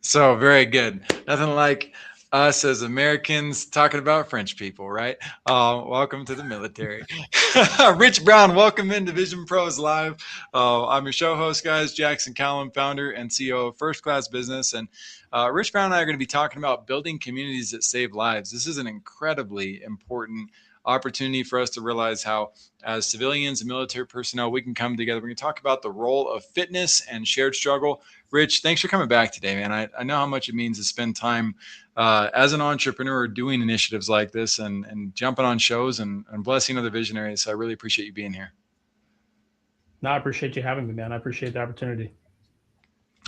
So very good. Nothing like us as Americans talking about French people, right? Welcome to the military. Rich Brown, welcome into Vision Pros Live. I'm your show host, guys, Jackson Calame, founder and CEO of First Class Business. And Rich Brown and I are going to be talking about building communities that save lives. This is an incredibly important opportunity for us to realize how, as civilians and military personnel, we can come together. We're going to talk about the role of fitness and shared struggle. Rich, thanks for coming back today, man. I know how much it means to spend time as an entrepreneur doing initiatives like this and jumping on shows and blessing other visionaries. So I really appreciate you being here. No, I appreciate you having me, man. I appreciate the opportunity.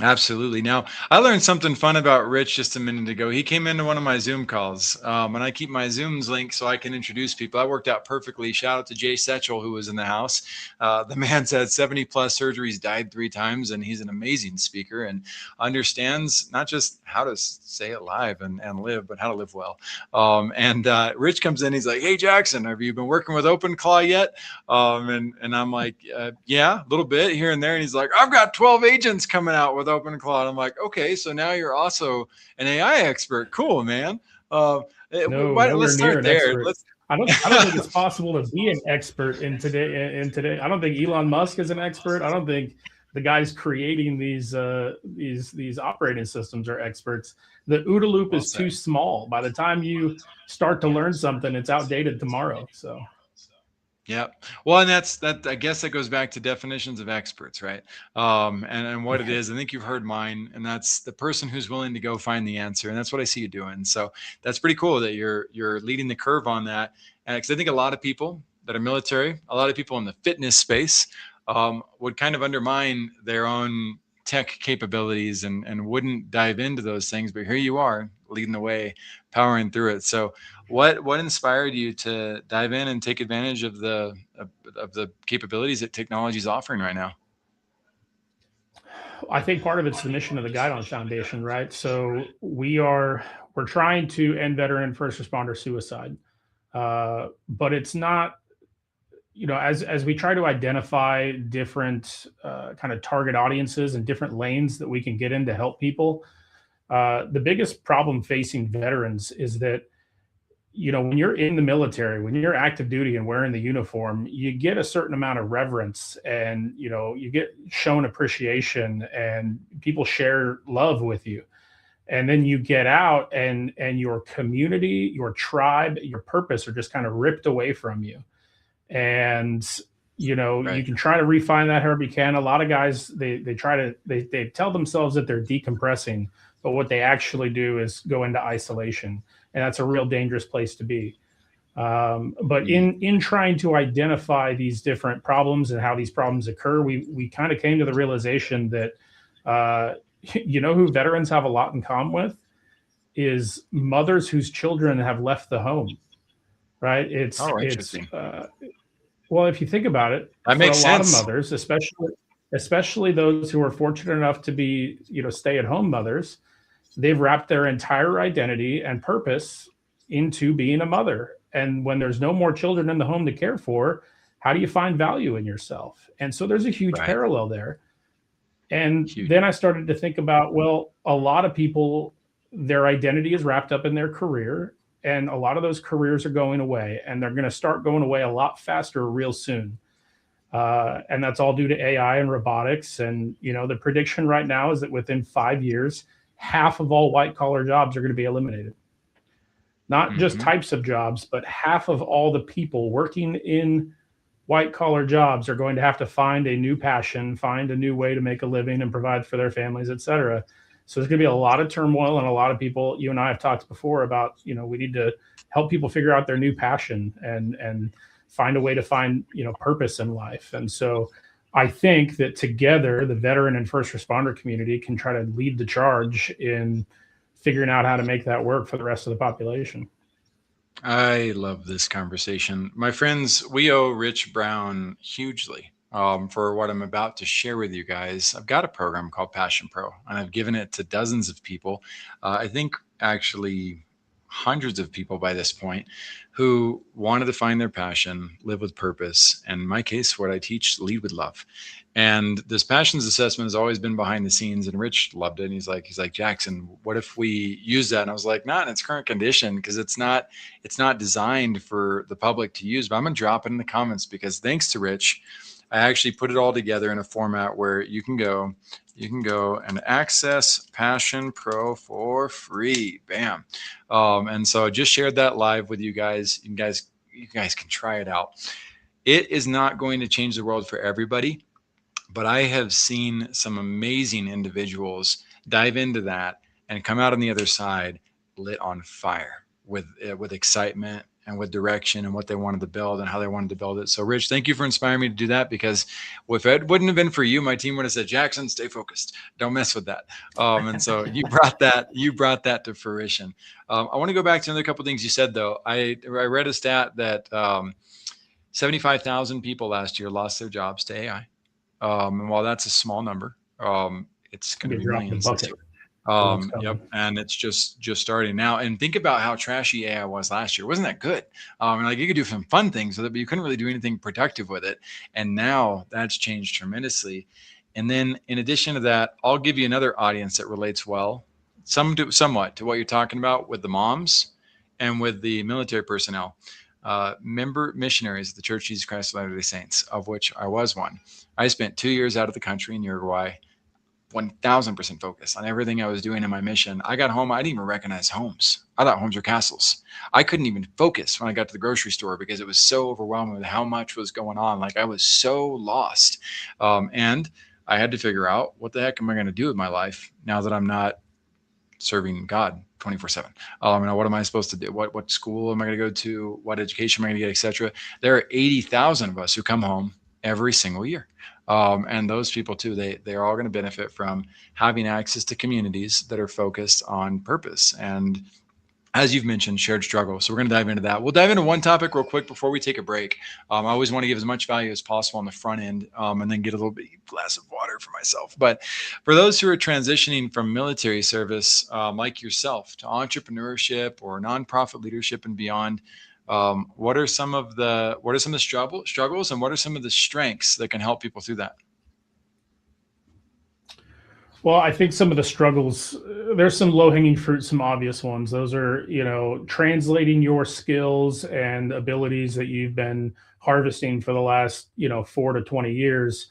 Absolutely. Now, I learned something fun about Rich just a minute ago. He came into one of my Zoom calls, and I keep my Zooms linked so I can introduce people. That worked out perfectly. Shout out to Jay Setchell, who was in the house. The man's had 70 plus surgeries, died 3 times, and he's an amazing speaker and understands not just how to stay alive and live, but how to live well. And Rich comes in, he's like, "Hey, Jackson, have you been working with Open Claw yet?" And I'm like, "Yeah, a little bit here and there." And he's like, "I've got 12 agents coming out with Open Claw." I'm like, "Okay, so now you're also an AI expert. Cool, man." No, nowhere Let's near start an there. expert. Let's I don't think it's possible to be an expert in today. I don't think Elon Musk is an expert. I don't think the guys creating these operating systems are experts. The OODA loop well is too said. small. By the time you start to learn something, it's outdated tomorrow. So Yeah. Well, and that's that. I guess that goes back to definitions of experts, right? And what it is. I think you've heard mine, and that's the person who's willing to go find the answer, and that's what I see you doing. So that's pretty cool that you're leading the curve on that. And because I think a lot of people that are military, a lot of people in the fitness space, would kind of undermine their own tech capabilities and wouldn't dive into those things. But here you are, leading the way, powering through it. So what inspired you to dive in and take advantage of the capabilities that technology is offering right now? I think part of it's the mission of the Guidance Foundation, right? So we're trying to end veteran and first responder suicide, but it's not, as we try to identify different kind of target audiences and different lanes that we can get in to help people. The biggest problem facing veterans is that, when you're in the military, when you're active duty and wearing the uniform, you get a certain amount of reverence, and you get shown appreciation, and people share love with you. And then you get out, and your community, your tribe, your purpose are just kind of ripped away from you. And you Right. can try to refine that however you can. A lot of guys, they try to they tell themselves that they're decompressing, but what they actually do is go into isolation, and that's a real dangerous place to be. But Mm. in trying to identify these different problems and how these problems occur, we kind of came to the realization that uh, who veterans have a lot in common with is mothers whose children have left the home. Right? Oh, It's interesting. Well, if you think about it, That for a makes lot of sense. mothers, especially those who are fortunate enough to be, stay-at-home mothers, they've wrapped their entire identity and purpose into being a mother. And when there's no more children in the home to care for, how do you find value in yourself? And so there's a huge Right. parallel there. And Huge. then I started to think about, well, a lot of people, their identity is wrapped up in their career, and a lot of those careers are going away, and they're going to start going away a lot faster real soon. And that's all due to AI and robotics. And the prediction right now is that within 5 years, half of all white collar jobs are going to be eliminated. Not just Hmm. types of jobs, but half of all the people working in white collar jobs are going to have to find a new passion, find a new way to make a living and provide for their families, et cetera. So there's going to be a lot of turmoil, and a lot of people. You and I have talked before about, we need to help people figure out their new passion and find a way to find, purpose in life. And so I think that together the veteran and first responder community can try to lead the charge in figuring out how to make that work for the rest of the population. I love this conversation. My friends, we owe Rich Brown hugely for what I'm about to share with you guys. I've got a program called Passion Pro, and I've given it to dozens of people. I think actually hundreds of people by this point who wanted to find their passion, live with purpose. And in my case, what I teach, lead with love. And this passions assessment has always been behind the scenes, and Rich loved it. And he's like, Jackson, what if we use that? And I was like, not in its current condition, because it's not designed for the public to use. But I'm gonna drop it in the comments, because thanks to Rich, I actually put it all together in a format where you can go and access Passion Pro for free. Bam. And so I just shared that live with you guys. You guys can try it out. It is not going to change the world for everybody, but I have seen some amazing individuals dive into that and come out on the other side lit on fire with excitement and with direction and what they wanted to build and how they wanted to build it. So Rich, thank you for inspiring me to do that, because if it wouldn't have been for you, my team would have said, Jackson, stay focused. Don't mess with that. And so you brought that to fruition. I want to go back to another couple of things you said, though. I read a stat that 75,000 people last year lost their jobs to AI. And while that's a small number, it's going to be millions this year. Yep. And it's just starting now. And think about how trashy AI was last year. Wasn't that good? Like you could do some fun things with it, but you couldn't really do anything productive with it. And now that's changed tremendously. And then in addition to that, I'll give you another audience that relates well, somewhat to what you're talking about with the moms and with the military personnel. Member missionaries of the Church of Jesus Christ of Latter-day Saints, of which I was one. I spent 2 years out of the country in Uruguay, 1,000% focused on everything I was doing in my mission. I got home, I didn't even recognize homes. I thought homes were castles. I couldn't even focus when I got to the grocery store because it was so overwhelming with how much was going on. Like I was so lost. And I had to figure out, what the heck am I going to do with my life now that I'm not serving God 24/7? What am I supposed to do? What school am I going to go to? What education am I going to get, etc.? There are 80,000 of us who come home every single year. And those people too, they're all going to benefit from having access to communities that are focused on purpose. And as you've mentioned, shared struggle. So we're going to dive into that. We'll dive into one topic real quick before we take a break. I always want to give as much value as possible on the front end, and then get a little bit glass of water for myself. But for those who are transitioning from military service, like yourself, to entrepreneurship or nonprofit leadership and beyond, what are some of the struggles and what are some of the strengths that can help people through that? Well, I think some of the struggles, there's some low-hanging fruit, some obvious ones. Those are, translating your skills and abilities that you've been harvesting for the last, 4 to 20 years,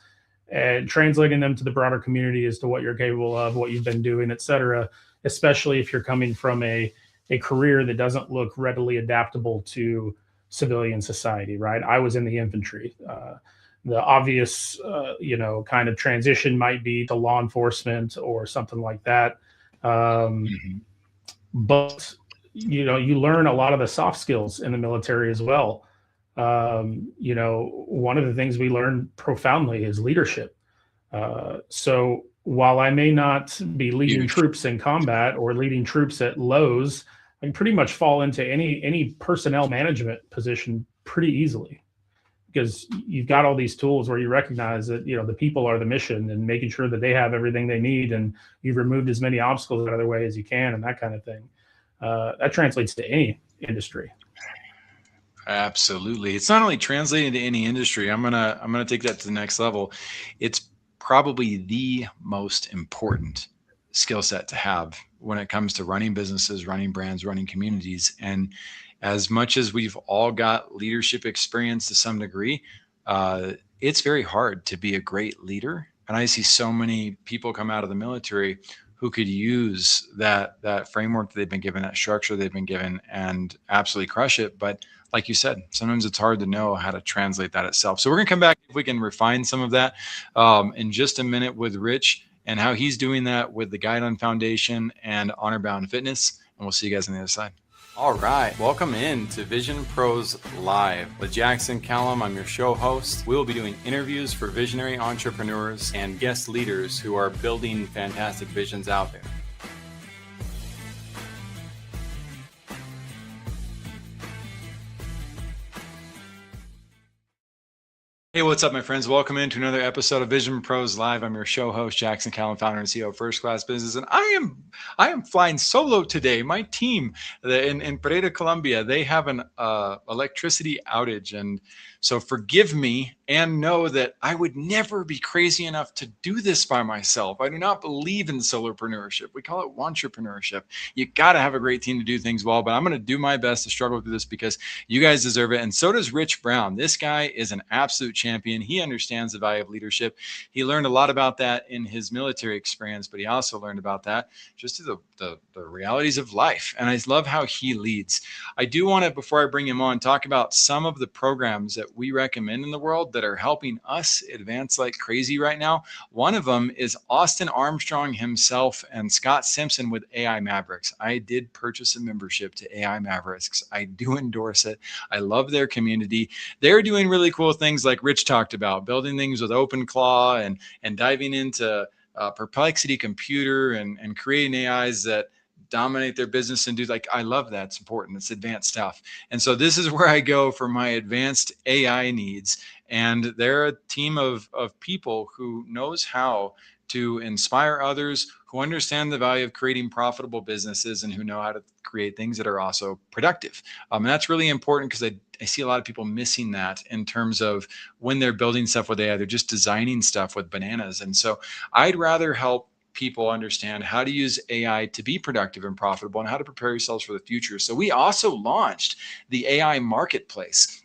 and translating them to the broader community as to what you're capable of, what you've been doing, et cetera, especially if you're coming from a career that doesn't look readily adaptable to civilian society, right? I was in the infantry. The obvious, kind of transition might be to law enforcement or something like that. But, you learn a lot of the soft skills in the military as well. One of the things we learn profoundly is leadership. So while I may not be leading troops in combat or leading troops at Lowe's, I can pretty much fall into any personnel management position pretty easily, because you've got all these tools where you recognize that, the people are the mission, and making sure that they have everything they need, and you've removed as many obstacles out of their way as you can, and that kind of thing. That translates to any industry. Absolutely. It's not only translating to any industry. I'm gonna take that to the next level. It's probably the most important skill set to have when it comes to running businesses, running brands, running communities. And as much as we've all got leadership experience to some degree, it's very hard to be a great leader. And I see so many people come out of the military who could use that framework that they've been given, that structure they've been given, and absolutely crush it. But like you said, sometimes it's hard to know how to translate that itself. So we're going to come back if we can refine some of that in just a minute with Rich and how he's doing that with the Guidon Foundation and Honor Bound Fitness. And we'll see you guys on the other side. All right, welcome in to Vision Pros Live with Jackson Calame. I'm your show host. We'll be doing interviews for visionary entrepreneurs and guest leaders who are building fantastic visions out there. Hey, Hey, what's up, my friends? Welcome into another episode of Vision Pros Live. I'm your show host, Jackson Calame, founder and CEO of First Class Business, and I am flying solo today. My team in Pereira, Colombia, they have an electricity outage, and so forgive me and know that I would never be crazy enough to do this by myself. I do not believe in solopreneurship. We call it entrepreneurship. You got to have a great team to do things well, but I'm going to do my best to struggle through this because you guys deserve it, and so does Rich Brown. This guy is an absolute champion. He understands the value of leadership. He learned a lot about that in his military experience, but he also learned about that just through the realities of life. And I love how he leads. I do want to, before I bring him on, talk about some of the programs that we recommend in the world that are helping us advance like crazy right now. One of them is Austin Armstrong himself and Scott Simpson with AI Mavericks. I did purchase a membership to AI Mavericks. I do endorse it. I love their community. They're doing really cool things like Rich talked about, building things with OpenClaw and diving into Perplexity Computer and creating AIs that dominate their business and do, like, I love that. It's important. It's advanced stuff. And so this is where I go for my advanced AI needs. And they're a team of people who knows how to inspire others, who understand the value of creating profitable businesses, and who know how to create things that are also productive. And that's really important because I see a lot of people missing that in terms of when they're building stuff with AI, they're just designing stuff with bananas. And so I'd rather help people understand how to use AI to be productive and profitable and how to prepare yourselves for the future. So we also launched the AI marketplace.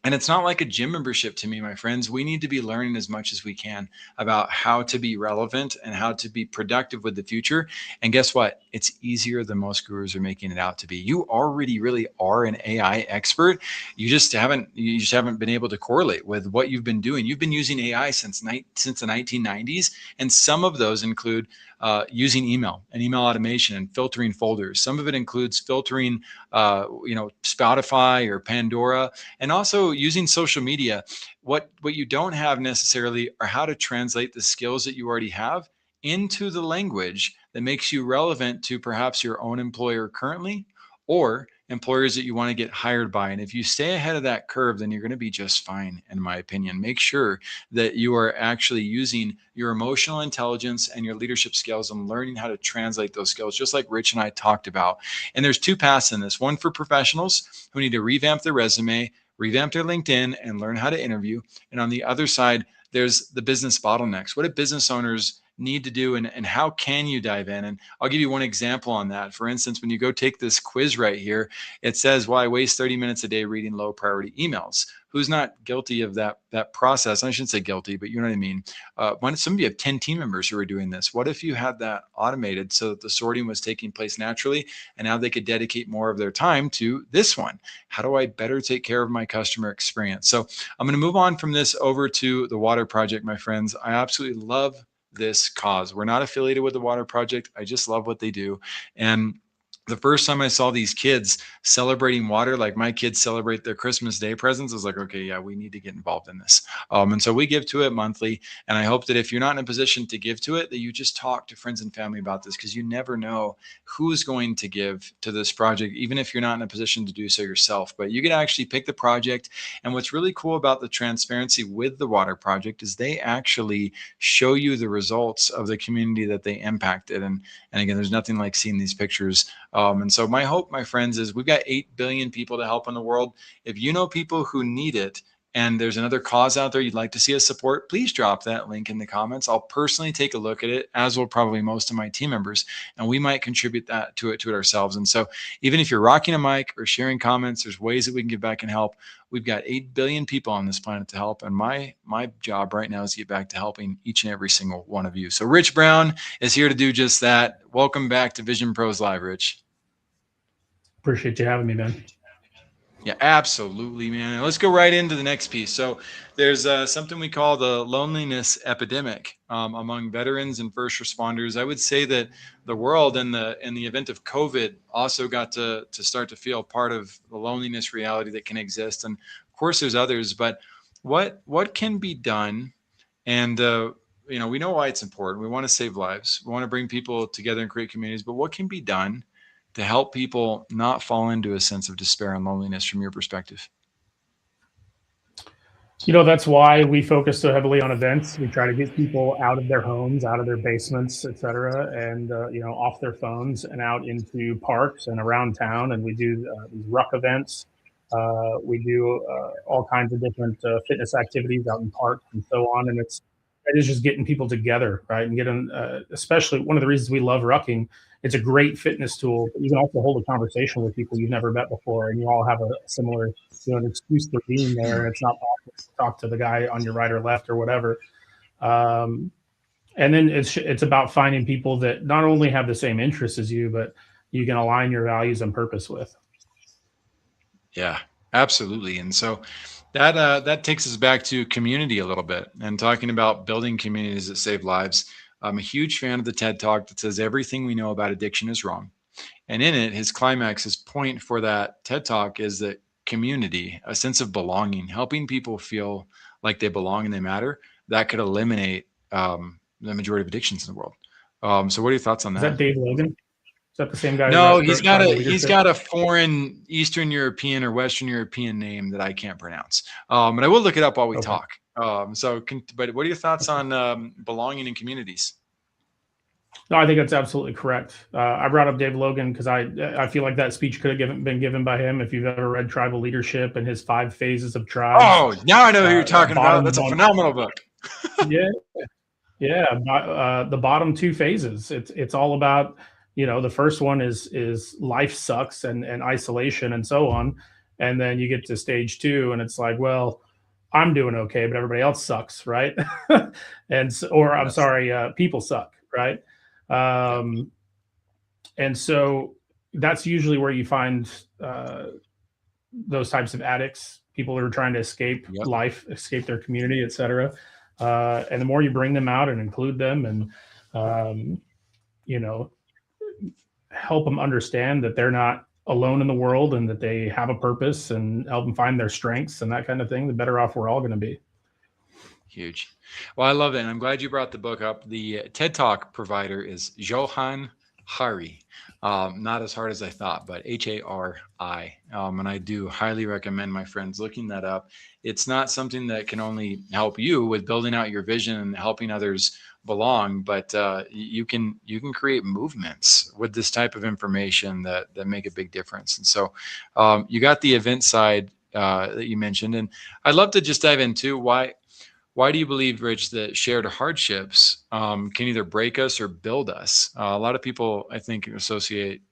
And it's not like a gym membership to me, my friends. We need to be learning as much as we can about how to be relevant and how to be productive with the future. And guess what? It's easier than most gurus are making it out to be. You already really are an AI expert. You just haven't been able to correlate with what you've been doing. You've been using AI since the 1990s, and some of those include using email and email automation and filtering folders. Some of it includes filtering, Spotify or Pandora, and also using social media. What you don't have necessarily are how to translate the skills that you already have into the language that makes you relevant to perhaps your own employer currently, or employers that you want to get hired by. And if you stay ahead of that curve, then you're going to be just fine, in my opinion. Make sure that you are actually using your emotional intelligence and your leadership skills and learning how to translate those skills, just like Rich and I talked about. And there's two paths in this: one for professionals who need to revamp their resume, revamp their LinkedIn, and learn how to interview. And on the other side, there's the business bottlenecks. What do business owners need to do, and how can you dive in? And I'll give you one example on that. For instance, when you go take this quiz right here, it says, well, I waste 30 minutes a day reading low priority emails. Who's not guilty of that process? I shouldn't say guilty, but you know what I mean. When some of you have 10 team members who are doing this, what if you had that automated so that the sorting was taking place naturally, and now they could dedicate more of their time to this one? How do I better take care of my customer experience? So I'm going to move on from this over to the water project, my friends. I absolutely love this cause. We're not affiliated with the water project. I just love what they do. And the first time I saw these kids celebrating water, like my kids celebrate their Christmas Day presents, I was like, okay, yeah, we need to get involved in this. And so we give to it monthly. And I hope that if you're not in a position to give to it, that you just talk to friends and family about this, because you never know who's going to give to this project, even if you're not in a position to do so yourself. But you can actually pick the project. And what's really cool about the transparency with the water project is they actually show you the results of the community that they impacted. And again, there's nothing like seeing these pictures. And so my hope, my friends, is we've got 8 billion people to help in the world. If you know people who need it, and there's another cause out there you'd like to see us support, please drop that link in the comments. I'll personally take a look at it, as will probably most of my team members, and we might contribute that to it ourselves. And so even if you're rocking a mic or sharing comments, there's ways that we can give back and help. We've got 8 billion people on this planet to help, and my job right now is to get back to helping each and every single one of you. So Rich Brown is here to do just that. Welcome back to Vision Pros Live, Rich. Appreciate you having me, man. Yeah, absolutely, man. Let's go right into the next piece. So there's something we call the loneliness epidemic among veterans and first responders. I would say that the world in the event of COVID also got to start to feel part of the loneliness reality that can exist. And of course, there's others. But what can be done? And we know why it's important. We want to save lives. We want to bring people together and create communities. But what can be done to help people not fall into a sense of despair and loneliness from your perspective? That's why we focus so heavily on events. We try to get people out of their homes, out of their basements, et cetera, and off their phones and out into parks and around town. And we do these ruck events. We do all kinds of different fitness activities out in parks and so on. And it is just getting people together, right? And getting, especially one of the reasons we love rucking. It's a great fitness tool, but you can also hold a conversation with people you've never met before, and you all have a similar, an excuse for being there, and it's not talk to the guy on your right or left or whatever. Um, and then it's about finding people that not only have the same interests as you, but you can align your values and purpose with. Yeah, absolutely. And so that takes us back to community a little bit and talking about building communities that save lives. I'm a huge fan of the TED Talk that says everything we know about addiction is wrong. And in it, his climax, his point for that TED Talk is that community, a sense of belonging, helping people feel like they belong and they matter, that could eliminate the majority of addictions in the world. So, what are your thoughts on Is that that? Dave Logan? Is that the same guy who No, wrote Tribal he's Leadership? got a foreign Eastern European or Western European name that I can't pronounce. And I will look it up while we Okay. talk. But what are your thoughts on belonging in communities? No, I think that's absolutely correct. I brought up Dave Logan because I feel like that speech could have been given by him. If you've ever read Tribal Leadership and his 5 phases of tribes, Oh, now I know who you're that talking about. bottom That's a one, phenomenal book. yeah, yeah, the bottom 2 phases. It's all about, the first one is life sucks and isolation and so on, and then you get to stage two, and it's like, well, I'm doing okay, but everybody else sucks, right? And so, or I'm Yes. sorry, people suck, right? Yep. Um, and so that's usually where you find those types of addicts, people who are trying to escape Yep. life, escape their community, etc. And the more you bring them out and include them, and um, you know help them understand that they're not alone in the world and that they have a purpose, and help them find their strengths and that kind of thing, the better off we're all going to be. Huge. Well, I love it. And I'm glad you brought the book up. The TED Talk provider is Johan Hari. Not as hard as I thought, but Hari. And I do highly recommend my friends looking that up. It's not something that can only help you with building out your vision and helping others belong, but you can create movements with this type of information that make a big difference. And so you got the event side that you mentioned, and I'd love to just dive into why do you believe, Rich, that shared hardships can either break us or build us? A lot of people, I think, associate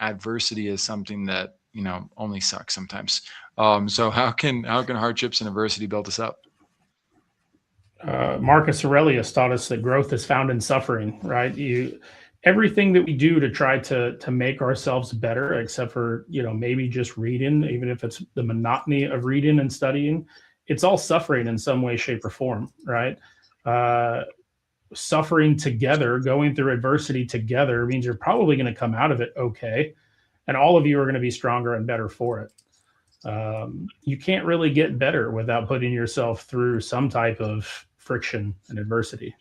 adversity as something that only sucks sometimes. So how can hardships and adversity build us up? Marcus Aurelius taught us that growth is found in suffering, right? Everything that we do to try to make ourselves better, except for maybe just reading, even if it's the monotony of reading and studying, it's all suffering in some way, shape, or form, right? Uh, Suffering together, going through adversity together, means you're probably going to come out of it okay, and all of you are going to be stronger and better for it. You can't really get better without putting yourself through some type of friction and adversity.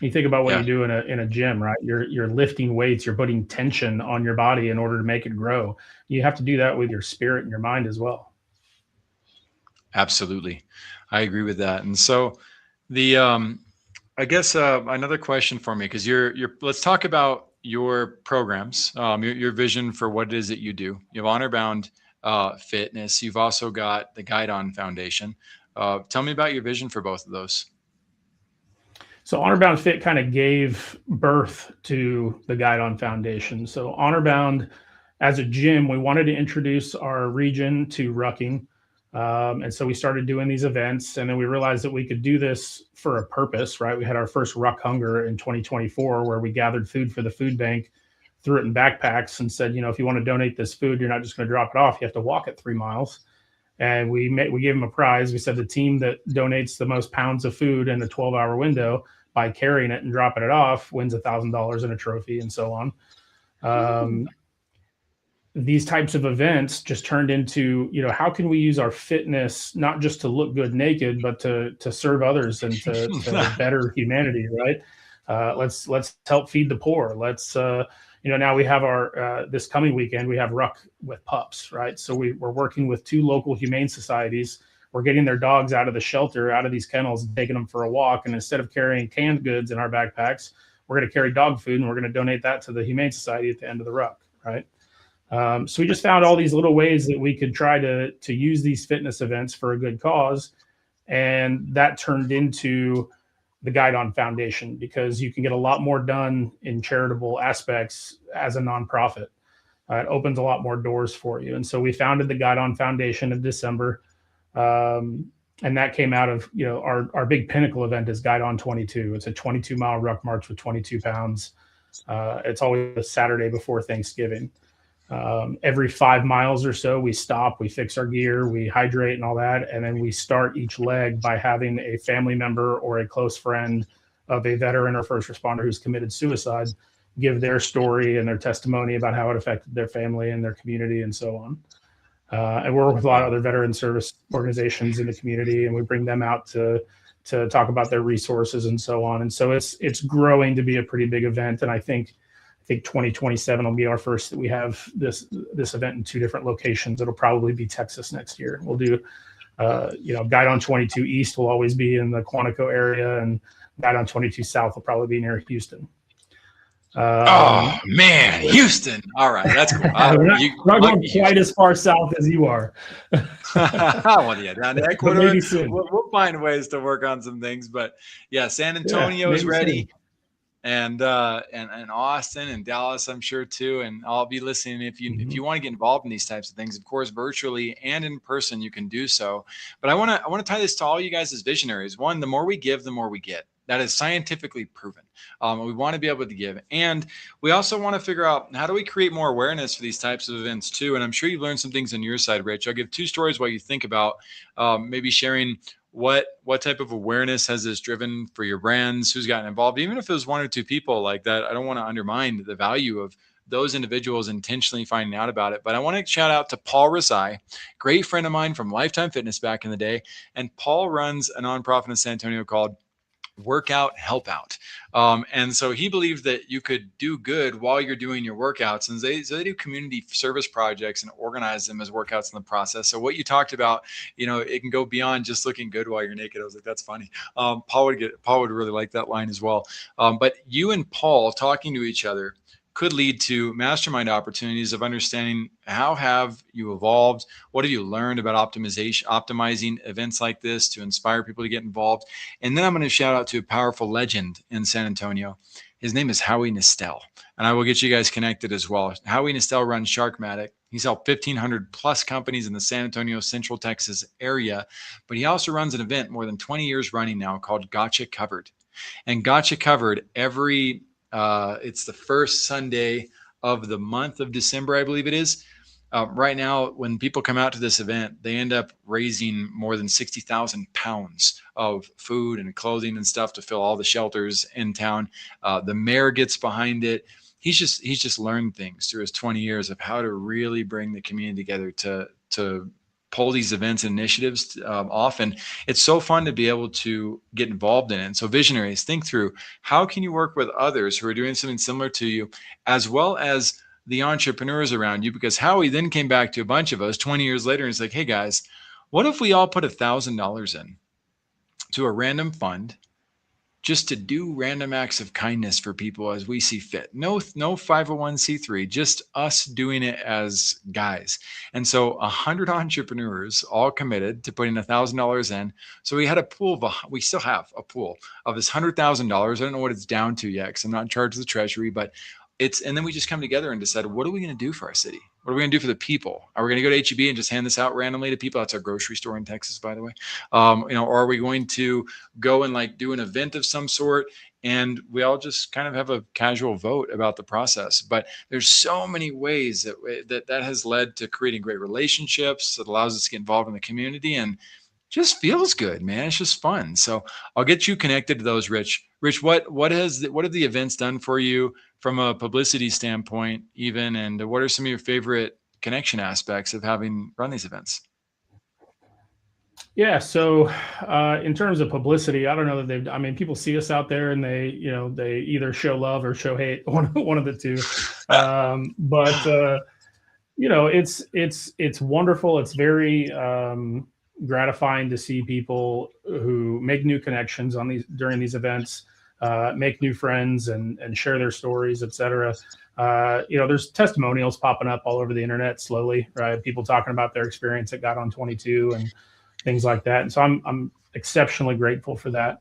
You think about what Yeah, you do in a gym, right? You're lifting weights, you're putting tension on your body in order to make it grow. You have to do that with your spirit and your mind as well. absolutely. I agree with that. And so the I guess another question for me, because you're let's talk about your programs, your vision for what it is that you do. You have Honor Bound Fitness. You've also got the Guide On Foundation. Tell me about your vision for both of those. So Honor Fit kind of gave birth to the Guide On Foundation. So Honor, as a gym, we wanted to introduce our region to rucking. And so we started doing these events, and then we realized that we could do this for a purpose, right? We had our first Ruck Hunger in 2024, where we gathered food for the food bank, threw it in backpacks, and said, if you want to donate this food, you're not just going to drop it off. You have to walk it 3 miles. And we gave them a prize. We said the team that donates the most pounds of food in a 12-hour window by carrying it and dropping it off wins $1,000 in a trophy, and so on. Um, these types of events just turned into, how can we use our fitness not just to look good naked, but to serve others and to better humanity, right? Let's help feed the poor. Let's now we have our this coming weekend we have Ruck with Pups, right? So we're working with 2 local humane societies. we're getting their dogs out of the shelter, out of these kennels, and taking them for a walk. And instead of carrying canned goods in our backpacks, we're going to carry dog food, and we're going to donate that to the Humane Society at the end of the ruck, right? So we just found all these little ways that we could try to use these fitness events for a good cause. And that turned into the Guidon Foundation, because you can get a lot more done in charitable aspects as a nonprofit. It opens a lot more doors for you. And so we founded the Guidon Foundation in December. And that came out of, our big pinnacle event is Guidon 22. It's a 22-mile ruck march with 22 pounds. It's always a Saturday before Thanksgiving. Every 5 miles or so, we stop, we fix our gear, we hydrate and all that. And then we start each leg by having a family member or a close friend of a veteran or first responder who's committed suicide give their story and their testimony about how it affected their family and their community and so on. And we work with a lot of other veteran service organizations in the community, and we bring them out to talk about their resources and so on. And so it's growing to be a pretty big event. And I think 2027 will be our first that we have this event in 2 different locations. It'll probably be Texas next year. We'll do, Guidon 22 East will always be in the Quantico area, and Guidon 22 South will probably be near Houston. Oh man, Houston! All right, that's cool. We're not going quite as far south as you are. Well, yeah, down to Ecuador. We'll find ways to work on some things, but yeah, San Antonio is ready. Soon. And Austin and Dallas, I'm sure too. And I'll be listening if you want to get involved in these types of things. Of course, virtually and in person, you can do so. But I want to tie this to all you guys as visionaries. One, the more we give, the more we get. That is scientifically proven. We want to be able to give, and we also want to figure out how do we create more awareness for these types of events too. And I'm sure you've learned some things on your side, Rich. I'll give 2 stories while you think about maybe sharing. What type of awareness has this driven for your brands? Who's gotten involved? Even if it was 1 or 2 people like that, I don't want to undermine the value of those individuals intentionally finding out about it. But I want to shout out to Paul Rasai, great friend of mine from Lifetime Fitness back in the day. And Paul runs a nonprofit in San Antonio called Workout Help Out. And so he believed that you could do good while you're doing your workouts. And they do community service projects and organize them as workouts in the process. So what you talked about, it can go beyond just looking good while you're naked. I was like, that's funny. Paul would really like that line as well. But you and Paul talking to each other could lead to mastermind opportunities of understanding how have you evolved? What have you learned about optimizing events like this to inspire people to get involved? And then I'm going to shout out to a powerful legend in San Antonio. His name is Howie Nistel, and I will get you guys connected as well. Howie Nistel runs Sharkmatic. He's helped 1,500 plus companies in the San Antonio, Central Texas area, but he also runs an event more than 20 years running now called Gotcha Covered. And Gotcha Covered it's the first Sunday of the month of December, I believe it is. Right now, when people come out to this event, they end up raising more than 60,000 pounds of food and clothing and stuff to fill all the shelters in town. The mayor gets behind it. He's just learned things through his 20 years of how to really bring the community together to pull these events and initiatives off. And it's so fun to be able to get involved in it. And so visionaries, think through how can you work with others who are doing something similar to you, as well as the entrepreneurs around you, because Howie then came back to a bunch of us 20 years later and he's like, hey guys, what if we all put $1,000 in to a random fund just to do random acts of kindness for people as we see fit? No 501c3, just us doing it as guys. And so 100 entrepreneurs all committed to putting $1,000 in. So we had a pool we still have a pool of this $100,000. I don't know what it's down to yet because I'm not in charge of the treasury, but and then we just come together and decide, what are we going to do for our city? What are we going to do for the people? Are we going to go to HEB and just hand this out randomly to people? That's our grocery store in Texas, by the way. Or are we going to go and do an event of some sort? And we all just kind of have a casual vote about the process. But there's so many ways that has led to creating great relationships that allows us to get involved in the community and just feels good, man. It's just fun. So I'll get you connected to those, Rich. Rich, what have the events done for you from a publicity standpoint even, and what are some of your favorite connection aspects of having run these events? Yeah. So in terms of publicity, I don't know that people see us out there and they either show love or show hate, one of the two. But it's wonderful. It's very, gratifying to see people who make new connections on these during these events, make new friends and share their stories, etc. There's testimonials popping up all over the internet slowly, right? People talking about their experience at God on 22 and things like that. And so I'm exceptionally grateful for that.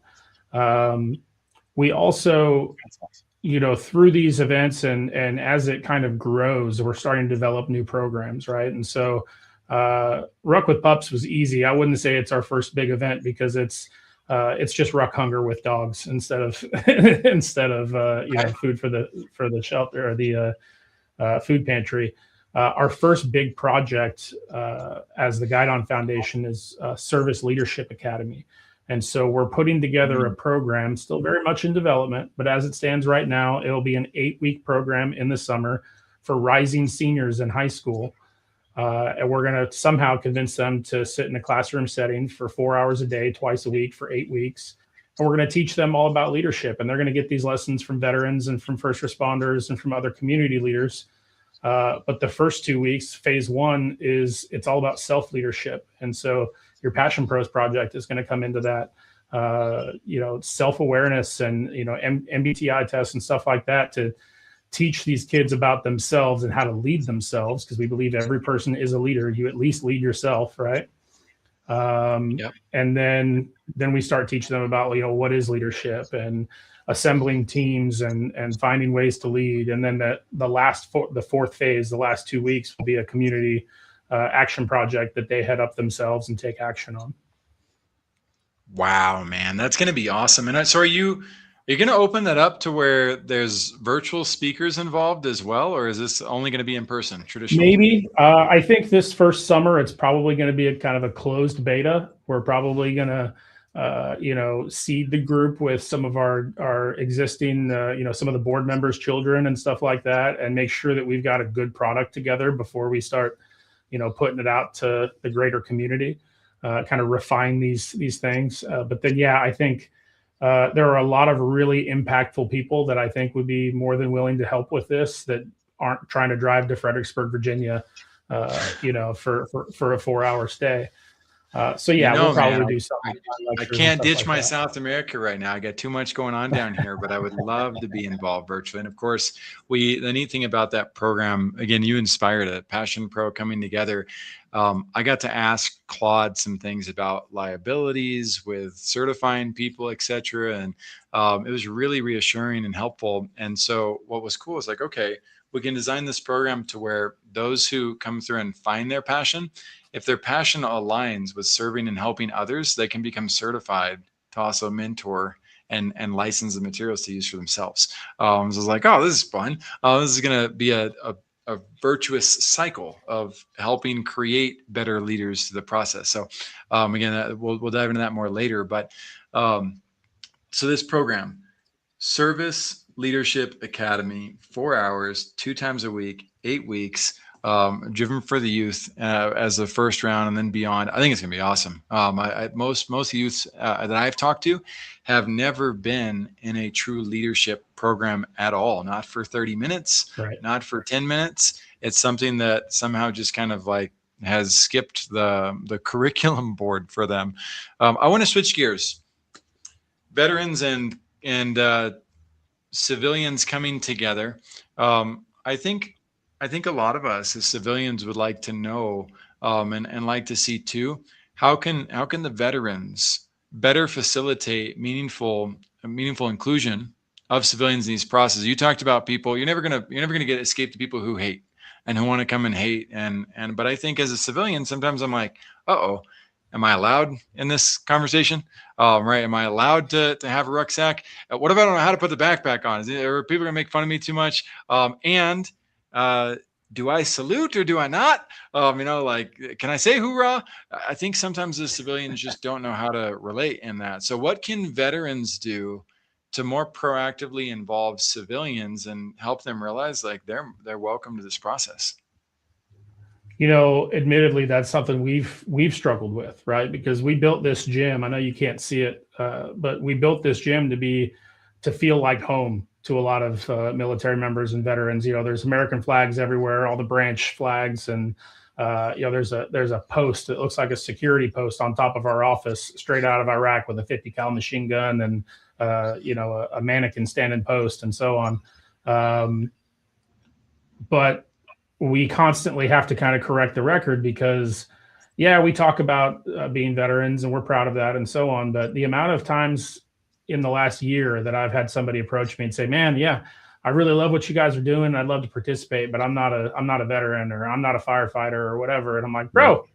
We also, through these events and as it kind of grows, we're starting to develop new programs, right? And so Ruck with Pups was easy. I wouldn't say it's our first big event because it's just Ruck Hunger with dogs instead of food for the shelter or the food pantry. Our first big project as the Guidon Foundation is Service Leadership Academy. And so we're putting together a program, still very much in development, but as it stands right now, it'll be an 8-week program in the summer for rising seniors in high school. And we're going to somehow convince them to sit in a classroom setting for 4 hours a day, twice a week for 8 weeks. And we're going to teach them all about leadership. And they're going to get these lessons from veterans and from first responders and from other community leaders. But the first 2 weeks, phase one, it's all about self-leadership. And so your Passion Pros project is going to come into that, self-awareness and, MBTI tests and stuff like that to teach these kids about themselves and how to lead themselves, because we believe every person is a leader. You at least lead yourself, right? Yep. And then we start teaching them about, what is leadership and assembling teams and finding ways to lead. And then the fourth phase, the last 2 weeks, will be a community action project that they head up themselves and take action on. Wow, man, that's going to be awesome. And so are you going to open that up to where there's virtual speakers involved as well? Or is this only going to be in person, traditional? Maybe. I think this first summer, it's probably going to be a kind of a closed beta. We're probably going to, seed the group with some of our existing, some of the board members' children and stuff like that, and make sure that we've got a good product together before we start, putting it out to the greater community, kind of refine these things. But then, I think there are a lot of really impactful people that I think would be more than willing to help with this, that aren't trying to drive to Fredericksburg, Virginia, for a 4-hour stay. We'll probably do something. I can't ditch my South America right now. I got too much going on down here, but I would love to be involved virtually. And of course, the neat thing about that program, again, you inspired it, Passion Pro coming together. I got to ask Claude some things about liabilities with certifying people, et cetera. And it was really reassuring and helpful. And so what was cool is like, okay, we can design this program to where those who come through and find their passion, if their passion aligns with serving and helping others, they can become certified to also mentor and license the materials to use for themselves. So I was like, oh, this is fun. This is going to be a virtuous cycle of helping create better leaders to the process. So again, we'll dive into that more later. But so this program, Service Leadership Academy, 4 hours, 2 times a week, 8 weeks, driven for the youth as the first round and then beyond. I think it's going to be awesome. Most youths that I've talked to have never been in a true leadership program at all, not for 30 minutes, right, not for 10 minutes. It's something that somehow just kind of like has skipped the curriculum board for them. I want to switch gears. Veterans and civilians coming together. I think a lot of us as civilians would like to know and like to see too, how can the veterans better facilitate meaningful inclusion of civilians in these processes? You talked about people. You're never gonna escape the people who hate and who want to come and hate. But I think as a civilian, sometimes I'm like, uh-oh, am I allowed in this conversation? Right? Am I allowed to have a rucksack? What if I don't know how to put the backpack on? Are people gonna make fun of me too much? Do I salute or do I not? Can I say hoorah? I think sometimes the civilians just don't know how to relate in that. So what can veterans do to more proactively involve civilians and help them realize like they're welcome to this process? Admittedly, that's something we've struggled with, right? Because we built this gym. I know you can't see it, but we built this gym to feel like home to a lot of military members and veterans. There's American flags everywhere, all the branch flags, and there's a post that looks like a security post on top of our office, straight out of Iraq, with a 50 cal machine gun and a mannequin standing post and so on. But we constantly have to kind of correct the record because, yeah, we talk about being veterans and we're proud of that and so on. But the amount of times in the last year that I've had somebody approach me and say, "Man, yeah, I really love what you guys are doing. I'd love to participate, but I'm not a veteran, or I'm not a firefighter, or whatever." And I'm like, bro,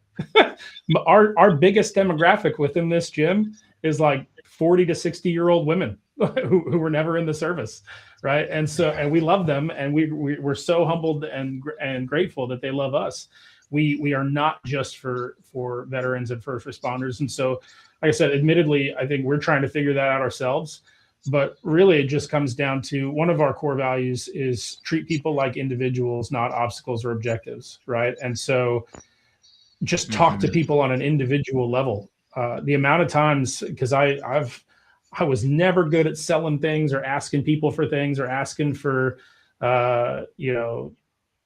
our biggest demographic within this gym is like 40 to 60-year-old women who were never in the service, right? And we love them, and we're so humbled and grateful that they love us. We are not just for veterans and first responders. And so, like I said, admittedly, I think we're trying to figure that out ourselves. But really, it just comes down to, one of our core values is treat people like individuals, not obstacles or objectives, right? And so just talk to people on an individual level. The amount of times, because I was never good at selling things or asking people for things or asking for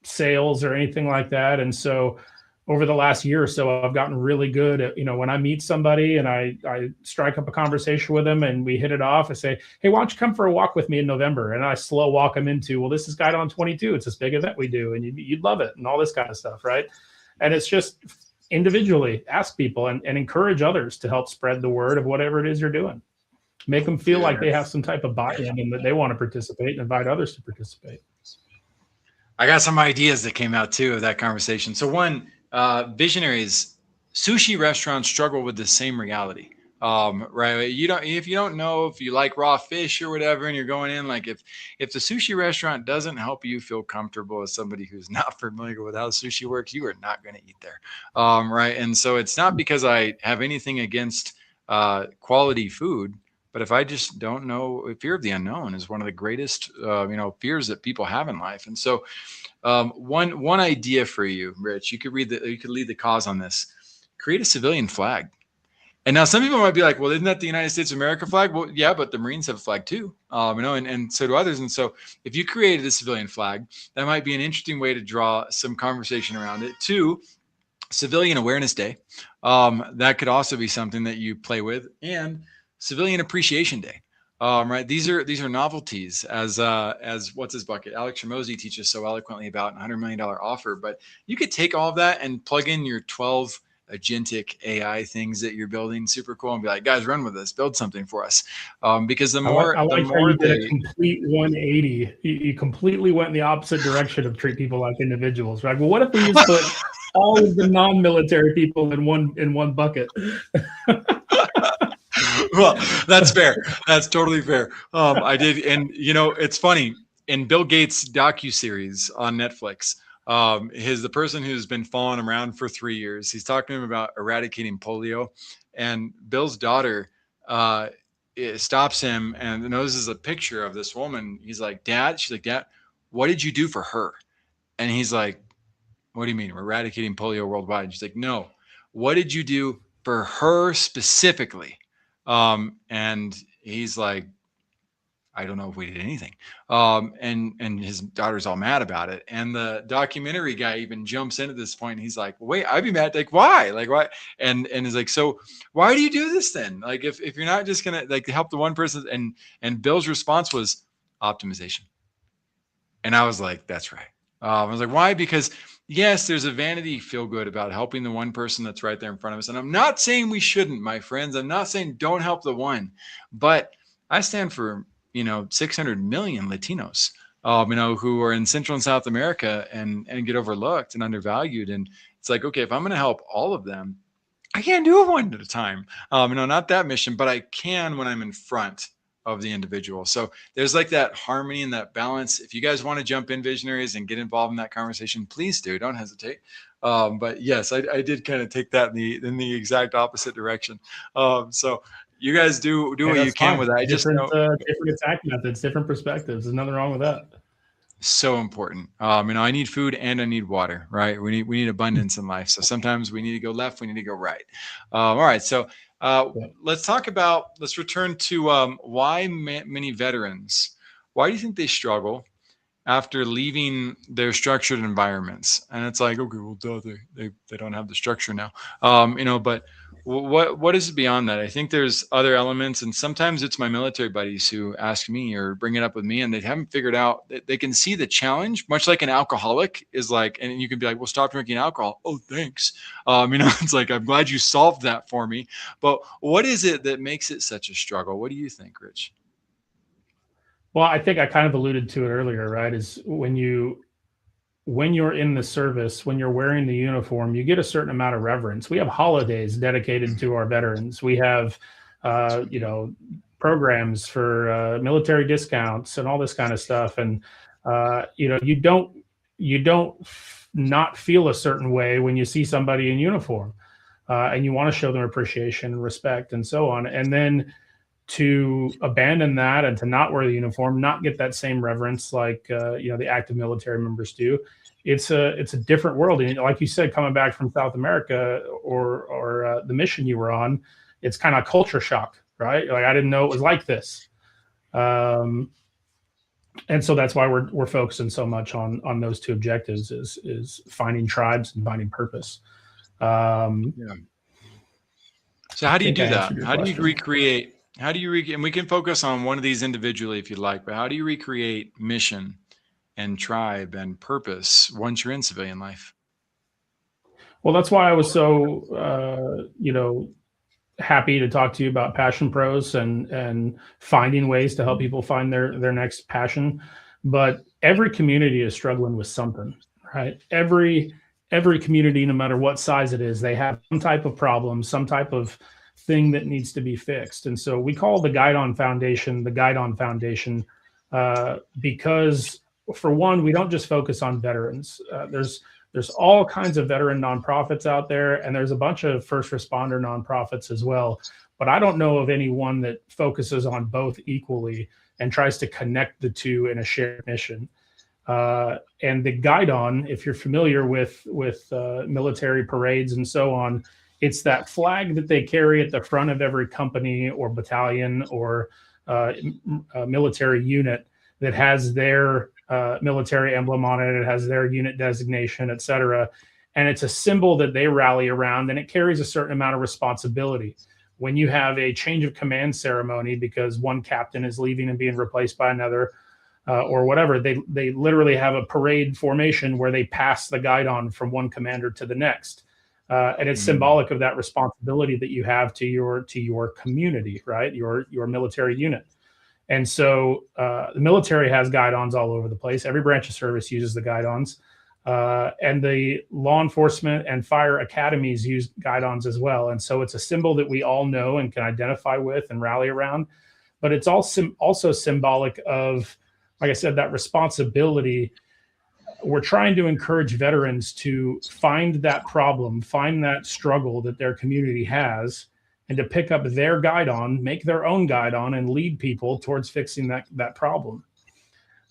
sales or anything like that. And so over the last year or so, I've gotten really good at, when I meet somebody and I strike up a conversation with them and we hit it off, I say, "Hey, why don't you come for a walk with me in November?" And I slow walk them into, "Well, this is Guide on 22. It's this big event we do, and you'd love it," and all this kind of stuff, right? And it's just individually ask people and encourage others to help spread the word of whatever it is you're doing. Make them feel like they have some type of buy-in and that they want to participate, and invite others to participate. I got some ideas that came out too of that conversation. So one, visionaries, sushi restaurants struggle with the same reality. Right. If you don't know if you like raw fish or whatever, and you're going in, like if the sushi restaurant doesn't help you feel comfortable as somebody who's not familiar with how sushi works, you are not going to eat there. Right. And so it's not because I have anything against quality food, but if I just don't know, fear of the unknown is one of the greatest, fears that people have in life. And so one idea for you, Rich, you could lead the cause on this. Create a civilian flag. And now some people might be like, "Well, isn't that the United States of America flag?" Well, yeah, but the Marines have a flag too, and so do others. And so if you created a civilian flag, that might be an interesting way to draw some conversation around it. Two, Civilian Awareness Day. That could also be something that you play with. And Civilian Appreciation Day. Right. These are novelties, as what's his bucket, Alex Ramosi teaches so eloquently about, $100 million offer. But you could take all of that and plug in your 12 agentic AI things that you're building, super cool, and be like, "Guys, run with this, build something for us." Because the more, I like the more how you did a complete 180. You completely went in the opposite direction of treat people like individuals, right? Well, what if we just put all of the non-military people in one bucket? Well, that's fair. That's totally fair. I did, and it's funny, in Bill Gates' docuseries on Netflix. The person who's been following around for 3 years, he's talking to him about eradicating polio, and Bill's daughter stops him and notices a picture of this woman. He's like, "Dad," she's like, "Dad, what did you do for her?" And he's like, "What do you mean, we're eradicating polio worldwide?" And she's like, "No, what did you do for her specifically?" And he's like, "I don't know if we did anything." And his daughter's all mad about it. And the documentary guy even jumps in at this point. And he's like, "Wait, I'd be mad. Like, why? Like, why?" And he's like, "So why do you do this then? Like, if you're not just going to help the one person." And Bill's response was optimization. And I was like, "That's right." I was like, "Why?" Because yes, there's a vanity feel good about helping the one person that's right there in front of us. And I'm not saying we shouldn't, my friends. I'm not saying don't help the one, but I stand for 600 million Latinos, who are in Central and South America and get overlooked and undervalued. And it's like, okay, if I'm going to help all of them, I can't do it one at a time. Not that mission, but I can when I'm in front of the individual. So there's like that harmony and that balance. If you guys want to jump in, visionaries, and get involved in that conversation, please do. Don't hesitate. But yes, I did kind of take that in the exact opposite direction. So you guys do what you can with that. I just know different attack methods, different perspectives. There's nothing wrong with that. So important. I need food and I need water, right? We need abundance in life. So sometimes we need to go left, we need to go right. All right. So let's return to why many veterans, why do you think they struggle? after leaving their structured environments. And it's like, okay, well, duh, they don't have the structure now. But what is beyond that? I think there's other elements, and sometimes it's my military buddies who ask me or bring it up with me, and they haven't figured out that they can see the challenge, much like an alcoholic is like, and you can be like, well, stop drinking alcohol. Oh, thanks. It's like, I'm glad you solved that for me. But what is it that makes it such a struggle? What do you think, Rich? Well, I think I kind of alluded to it earlier, right? Is when you're in the service, when you're wearing the uniform, you get a certain amount of reverence. We have holidays dedicated to our veterans. We have, you know, programs for military discounts and all this kind of stuff. And you know, you don't not feel a certain way when you see somebody in uniform, and you want to show them appreciation and respect and so on. And then to abandon that and to not wear the uniform, not get that same reverence like you know, the active military members do. It's a different world, and like you said, coming back from South America or the mission you were on, it's kind of culture shock, right? Like I didn't know it was like this, um, and so that's why we're focusing so much on those two objectives: is finding tribes and finding purpose. Um, Yeah. So I how do you think I do that? answered your How do you question. recreate? How do you and we can focus on one of these individually if you'd like, but how do you recreate mission and tribe and purpose once you're in civilian life? Well, that's why I was so you know, happy to talk to you about passion pros and finding ways to help people find their next passion. But every community is struggling with something, right? Every community, no matter what size it is, they have some type of problem, some type of thing that needs to be fixed. And so we call the Guide On Foundation the Guide On Foundation, because for one, we don't just focus on veterans. There's all kinds of veteran nonprofits out there, and there's a bunch of first responder nonprofits as well. But I don't know of any one that focuses on both equally and tries to connect the two in a shared mission. And the Guide On, if you're familiar with military parades and so on, it's that flag that they carry at the front of every company or battalion or military unit that has their military emblem on it. It has their unit designation, et cetera. And it's a symbol that they rally around, and it carries a certain amount of responsibility. When you have a change of command ceremony because one captain is leaving and being replaced by another, or whatever, they literally have a parade formation where they pass the Guide On from one commander to the next. And it's Mm, symbolic of that responsibility that you have to your community, right? Your military unit. And so the military has guidons all over the place. Every branch of service uses the guidons. And the law enforcement and fire academies use guidons as well. And so it's a symbol that we all know and can identify with and rally around. But it's also symbolic of, like I said, that responsibility. We're trying to encourage veterans to find that problem, find that struggle that their community has, and to pick up their guidon, make their own guidon, and lead people towards fixing that problem.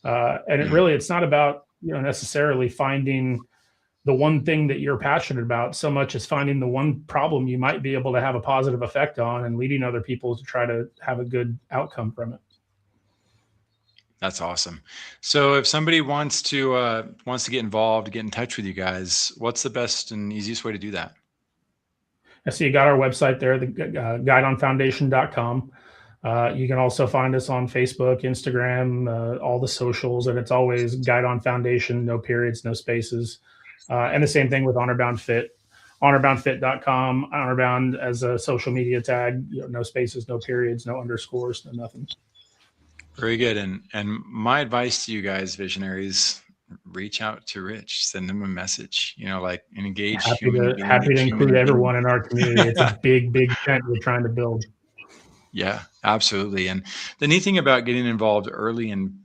And yeah. it's not about, you know, necessarily finding the one thing that you're passionate about so much as finding the one problem you might be able to have a positive effect on and leading other people to try to have a good outcome from it. That's awesome. So if somebody wants to get involved, get in touch with you guys, what's the best and easiest way to do that? I see you got our website there, the guideonfoundation.com. You can also find us on Facebook, Instagram, all the socials, and it's always Guide On Foundation, no periods, no spaces. And the same thing with Honorbound Fit, honorboundfit.com, Honorbound as a social media tag, you know, no spaces, no periods, no underscores, no nothing. Very good. And my advice to you guys, visionaries, reach out to Rich, send him a message, like engage human being to Happy to human include being. everyone in our community. It's a big tent we're trying to build. Yeah, absolutely. And the neat thing about getting involved early in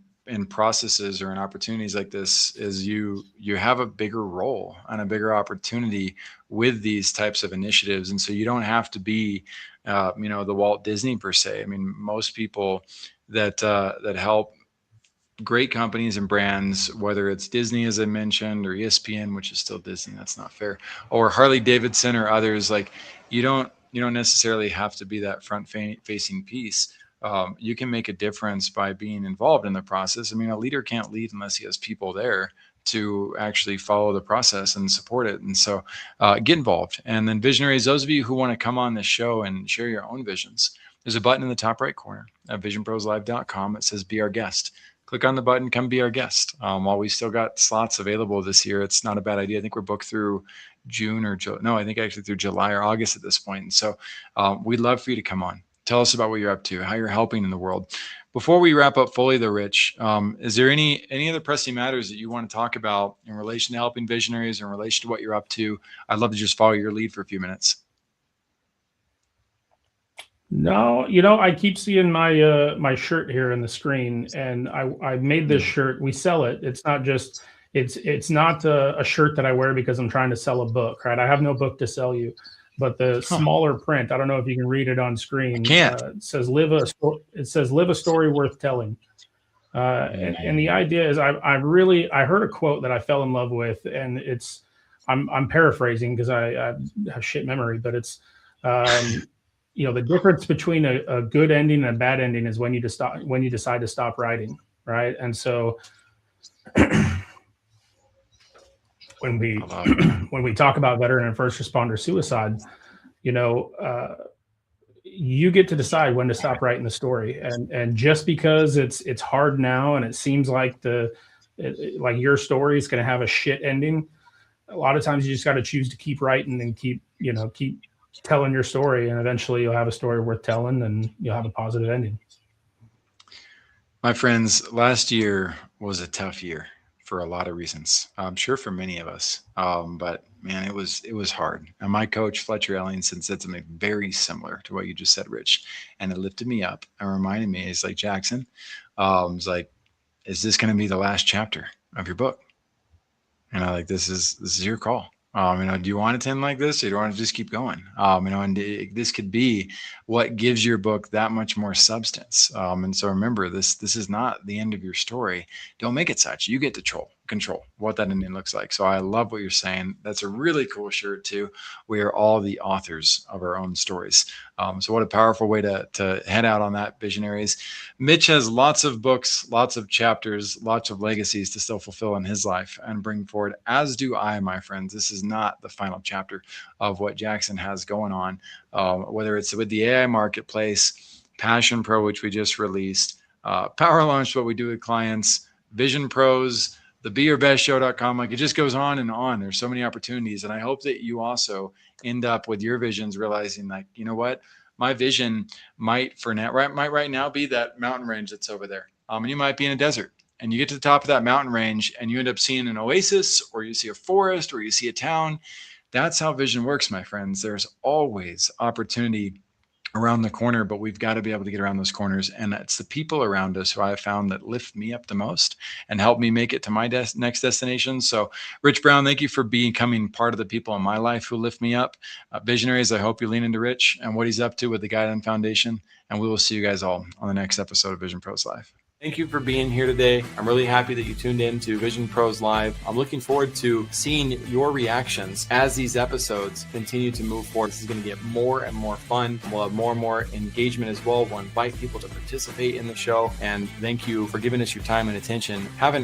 processes or in opportunities like this is you have a bigger role and a bigger opportunity with these types of initiatives. And so you don't have to be the Walt Disney per se. I mean, most people that help great companies and brands, whether it's Disney, as I mentioned, or ESPN, which is still Disney, that's not fair, or Harley Davidson or others, like you don't necessarily have to be that front facing piece. you can make a difference by being involved in the process. I mean, a leader can't lead unless he has people there to actually follow the process and support it. And so get involved. And then visionaries, those of you who want to come on this show and share your own visions, there's a button in the top right corner at visionproslive.com. It says be our guest. Click on the button, come be our guest. While we still got slots available this year, it's not a bad idea. I think we're booked through June or no, I think actually through July or August at this point. And so we'd love for you to come on. Tell us about what you're up to, how you're helping in the world. Before we wrap up fully though, Rich, is there any other pressing matters that you want to talk about in relation to helping visionaries, in relation to what you're up to? I'd love to just follow your lead for a few minutes. No, I keep seeing my shirt here in the screen, and I made this shirt. We sell it. It's not just it's not a shirt that I wear because I'm trying to sell a book, right? I have no book to sell you, but the smaller print, I don't know if you can read it on screen. It says live a story worth telling. And the idea is I heard a quote that I fell in love with, and I'm paraphrasing because I have shit memory, but it's the difference between a good ending and a bad ending is when you decide to stop writing, right? And so when we talk about veteran and first responder suicide, you get to decide when to stop writing the story. And just because it's hard now and it seems like like your story is going to have a shit ending, a lot of times you just got to choose to keep writing and keep telling your story, and eventually you'll have a story worth telling and you'll have a positive ending. My friends, last year was a tough year for a lot of reasons. I'm sure for many of us, but man, it was hard. And my coach, Fletcher Ellingson, said something very similar to what you just said, Rich. And it lifted me up and reminded me, it's like, Jackson, it's like, is this going to be the last chapter of your book? And I like, this is your call. Do you want it to end like this, or do you want to just keep going? And this could be what gives your book that much more substance. And so remember, this is not the end of your story. Don't make it such. You get to control what that ending looks like. So I love what you're saying. That's a really cool shirt too. We are all the authors of our own stories. So what a powerful way to head out on that, visionaries. Mitch has lots of books, lots of chapters, lots of legacies to still fulfill in his life and bring forward, as do I, my friends. This is not the final chapter of what Jackson has going on, whether it's with the AI marketplace, Passion Pro, which we just released, Power Launch, what we do with clients, Vision Pros, the BeYourBestShow.com. Like, it just goes on and on. There's so many opportunities. And I hope that you also end up with your visions realizing, like, you know what, my vision might right now be that mountain range that's over there. And you might be in a desert, and you get to the top of that mountain range and you end up seeing an oasis, or you see a forest, or you see a town. That's how vision works, my friends. There's always opportunity around the corner, but we've got to be able to get around those corners. And it's the people around us who I have found that lift me up the most and help me make it to my next destination. So Rich Brown, thank you for becoming part of the people in my life who lift me up. Visionaries, I hope you lean into Rich and what he's up to with the Guidon Foundation. And we will see you guys all on the next episode of Vision Pros Live. Thank you for being here today. I'm really happy that you tuned in to Vision Pros Live. I'm looking forward to seeing your reactions as these episodes continue to move forward. This is going to get more and more fun. We'll have more and more engagement as well. We'll invite people to participate in the show. And thank you for giving us your time and attention. Have an